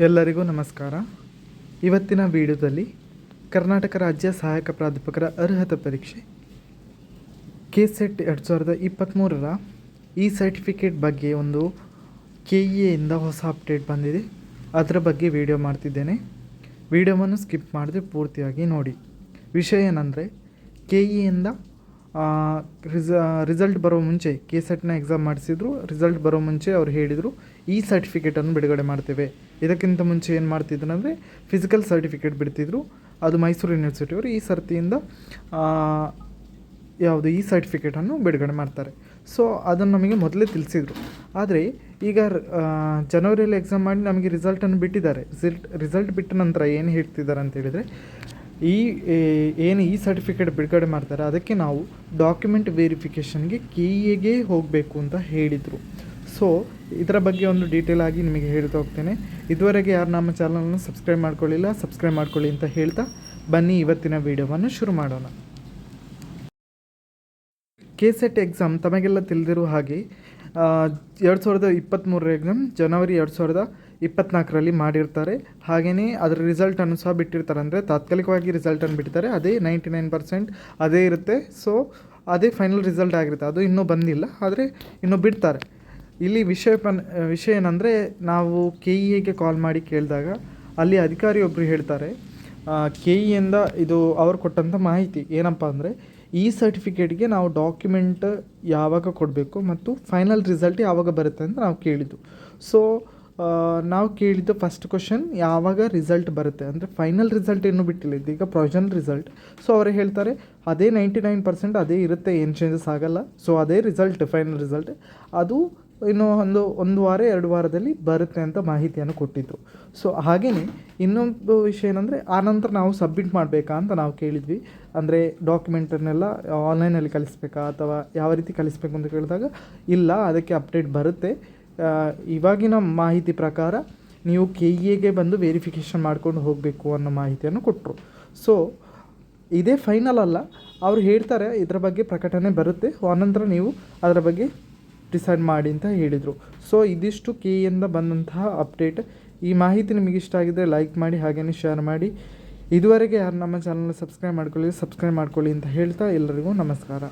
ಎಲ್ಲರಿಗೂ ನಮಸ್ಕಾರ. ಇವತ್ತಿನ ವಿಡಿಯೋದಲ್ಲಿ ಕರ್ನಾಟಕ ರಾಜ್ಯ ಸಹಾಯಕ ಪ್ರಾಧ್ಯಾಪಕರ ಅರ್ಹತಾ ಪರೀಕ್ಷೆ KCET 2023ರ ಈ ಸರ್ಟಿಫಿಕೇಟ್ ಬಗ್ಗೆ ಒಂದು KEAಯಿಂದ ಹೊಸ ಅಪ್ಡೇಟ್ ಬಂದಿದೆ. ಅದರ ಬಗ್ಗೆ ವಿಡಿಯೋ ಮಾಡ್ತಿದ್ದೇನೆ. ವಿಡಿಯೋವನ್ನು ಸ್ಕಿಪ್ ಮಾಡದೆ ಪೂರ್ತಿಯಾಗಿ ನೋಡಿ. ವಿಷಯ ಏನಂದರೆ KEAಯಿಂದ ರಿಸಲ್ಟ್ ಬರೋ ಮುಂಚೆ KCETನ ಎಕ್ಸಾಮ್ ಮಾಡಿಸಿದ್ರು. ರಿಸಲ್ಟ್ ಬರೋ ಮುಂಚೆ ಅವ್ರು ಹೇಳಿದರು ಈ ಸರ್ಟಿಫಿಕೇಟನ್ನು ಬಿಡುಗಡೆ ಮಾಡ್ತೇವೆ. ಇದಕ್ಕಿಂತ ಮುಂಚೆ ಏನು ಮಾಡ್ತಿದ್ರು ಅಂದರೆ ಫಿಸಿಕಲ್ ಸರ್ಟಿಫಿಕೇಟ್ ಬಿಡ್ತಿದ್ರು. ಅದು ಮೈಸೂರು ಯೂನಿವರ್ಸಿಟಿಯವರು ಈ ಸರ್ತಿಯಿಂದ ಈ ಸರ್ಟಿಫಿಕೇಟನ್ನು ಬಿಡುಗಡೆ ಮಾಡ್ತಾರೆ. ಸೊ ಅದನ್ನು ನಮಗೆ ಮೊದಲೇ ತಿಳಿಸಿದರು. ಆದರೆ ಈಗ ಜನವರಿಯಲ್ಲಿ ಎಕ್ಸಾಮ್ ಮಾಡಿ ನಮಗೆ ರಿಸಲ್ಟನ್ನು ಬಿಟ್ಟಿದ್ದಾರೆ. ರಿಸಲ್ಟ್ ಬಿಟ್ಟ ನಂತರ ಏನು ಹೇಳ್ತಿದ್ದಾರೆ ಅಂತ ಹೇಳಿದರೆ ಈ ಸರ್ಟಿಫಿಕೇಟ್ ಬಿಡುಗಡೆ ಮಾಡ್ತಾರೆ ಅದಕ್ಕೆ ನಾವು ಡಾಕ್ಯುಮೆಂಟ್ ವೆರಿಫಿಕೇಷನ್ಗೆ KEAಗೆ ಹೋಗಬೇಕು ಅಂತ ಹೇಳಿದರು. ಸೊ ಇದರ ಬಗ್ಗೆ ಒಂದು ಡೀಟೇಲ್ ಆಗಿ ನಿಮಗೆ ಹೇಳ್ತಾ ಹೋಗ್ತೇನೆ. ಇದುವರೆಗೆ ಯಾರು ನಮ್ಮ ಚಾನಲನ್ನು ಸಬ್ಸ್ಕ್ರೈಬ್ ಮಾಡ್ಕೊಳ್ಳಿಲ್ಲ ಸಬ್ಸ್ಕ್ರೈಬ್ ಮಾಡ್ಕೊಳ್ಳಿ ಅಂತ ಹೇಳ್ತಾ ಬನ್ನಿ ಇವತ್ತಿನ ವಿಡಿಯೋವನ್ನು ಶುರು ಮಾಡೋಣ. KCET ಎಕ್ಸಾಮ್ ತಮಗೆಲ್ಲ ತಿಳಿದಿರುವ ಹಾಗೆ 2023 ಎಕ್ಸಾಮ್ ಜನವರಿ 2024ರಲ್ಲಿ ಮಾಡಿರ್ತಾರೆ. ಹಾಗೆಯೇ ಅದರ ರಿಸಲ್ಟನ್ನು ಸಹ ಬಿಟ್ಟಿರ್ತಾರೆ. ಅಂದರೆ ತಾತ್ಕಾಲಿಕವಾಗಿ ರಿಸಲ್ಟನ್ನು ಬಿಟ್ಟಿದ್ದಾರೆ. ಅದೇ 99% ಅದೇ ಇರುತ್ತೆ. ಸೊ ಅದೇ ಫೈನಲ್ ರಿಸಲ್ಟ್ ಆಗಿರುತ್ತೆ. ಅದು ಇನ್ನೂ ಬಂದಿಲ್ಲ, ಆದರೆ ಇನ್ನೂ ಬಿಡ್ತಾರೆ. ಇಲ್ಲಿ ವಿಷಯ ಏನಂದರೆ ನಾವು KEAಗೆ ಕಾಲ್ ಮಾಡಿ ಕೇಳಿದಾಗ ಅಲ್ಲಿ ಅಧಿಕಾರಿಯೊಬ್ಬರು ಹೇಳ್ತಾರೆ KEAಯಿಂದ ಇದು ಅವರು ಕೊಟ್ಟಂಥ ಮಾಹಿತಿ ಏನಪ್ಪ ಅಂದರೆ ಈ ಸರ್ಟಿಫಿಕೇಟ್ಗೆ ನಾವು ಡಾಕ್ಯುಮೆಂಟ್ ಯಾವಾಗ ಕೊಡಬೇಕು ಮತ್ತು ಫೈನಲ್ ರಿಸಲ್ಟ್ ಯಾವಾಗ ಬರುತ್ತೆ ಅಂತ ನಾವು ಕೇಳಿದ್ದು. ಸೊ ನಾವು ಕೇಳಿದ್ದು ಫಸ್ಟ್ ಕ್ವಶನ್ ಯಾವಾಗ ರಿಸಲ್ಟ್ ಬರುತ್ತೆ ಅಂದರೆ ಫೈನಲ್ ರಿಸಲ್ಟ್ ಇನ್ನೂ ಬಿಟ್ಟಿಲ್ಲ, ಇದೀಗ ಪ್ರೊವಿಷನಲ್ ರಿಸಲ್ಟ್. ಸೊ ಅವರು ಹೇಳ್ತಾರೆ ಅದೇ 99% ಅದೇ ಇರುತ್ತೆ, ಏನು ಚೇಂಜಸ್ ಆಗಲ್ಲ. ಸೊ ಅದೇ ರಿಸಲ್ಟ್ ಫೈನಲ್ ರಿಸಲ್ಟ್, ಅದು ಇನ್ನೂ ಒಂದು ವಾರ 2 ವಾರದಲ್ಲಿ ಬರುತ್ತೆ ಅಂತ ಮಾಹಿತಿಯನ್ನು ಕೊಟ್ಟಿದ್ದರು. ಸೊ ಹಾಗೆಯೇ ಇನ್ನೊಂದು ವಿಷಯ ಏನಂದರೆ ಆನಂತರ ನಾವು ಸಬ್ಮಿಟ್ ಮಾಡಬೇಕಾ ಅಂತ ನಾವು ಕೇಳಿದ್ವಿ. ಅಂದರೆ ಡಾಕ್ಯುಮೆಂಟನ್ನೆಲ್ಲ ಆನ್ಲೈನಲ್ಲಿ ಕಳಿಸ್ಬೇಕಾ ಅಥವಾ ಯಾವ ರೀತಿ ಕಳಿಸ್ಬೇಕು ಅಂತ ಕೇಳಿದಾಗ ಇಲ್ಲ, ಅದಕ್ಕೆ ಅಪ್ಡೇಟ್ ಬರುತ್ತೆ. ಇವಾಗಿನ ಮಾಹಿತಿ ಪ್ರಕಾರ ನೀವು KEAಗೆ ಬಂದು ವೆರಿಫಿಕೇಷನ್ ಮಾಡ್ಕೊಂಡು ಹೋಗಬೇಕು ಅನ್ನೋ ಮಾಹಿತಿಯನ್ನು ಕೊಟ್ಟರು. ಸೊ ಇದೇ ಫೈನಲ್ ಅಲ್ಲ, ಅವರು ಹೇಳ್ತಾರೆ ಇದರ ಬಗ್ಗೆ ಪ್ರಕಟಣೆ ಬರುತ್ತೆ, ಆನಂತರ ನೀವು ಅದರ ಬಗ್ಗೆ ಡಿಸೈಡ್ ಮಾಡಿ ಅಂತ ಹೇಳಿದರು. ಸೊ ಇದಿಷ್ಟು KEAಯಿಂದ ಬಂದಂತಹ ಅಪ್ಡೇಟ್. ಈ ಮಾಹಿತಿ ನಿಮಗೆ ಇಷ್ಟ ಆಗಿದ್ದರೆ ಲೈಕ್ ಮಾಡಿ, ಹಾಗೆಯೇ ಶೇರ್ ಮಾಡಿ. ಇದುವರೆಗೆ ಯಾರು ನಮ್ಮ ಚಾನಲ್ನ ಸಬ್ಸ್ಕ್ರೈಬ್ ಮಾಡ್ಕೊಳ್ಳಿ ಅಂತ ಹೇಳ್ತಾ ಎಲ್ಲರಿಗೂ ನಮಸ್ಕಾರ.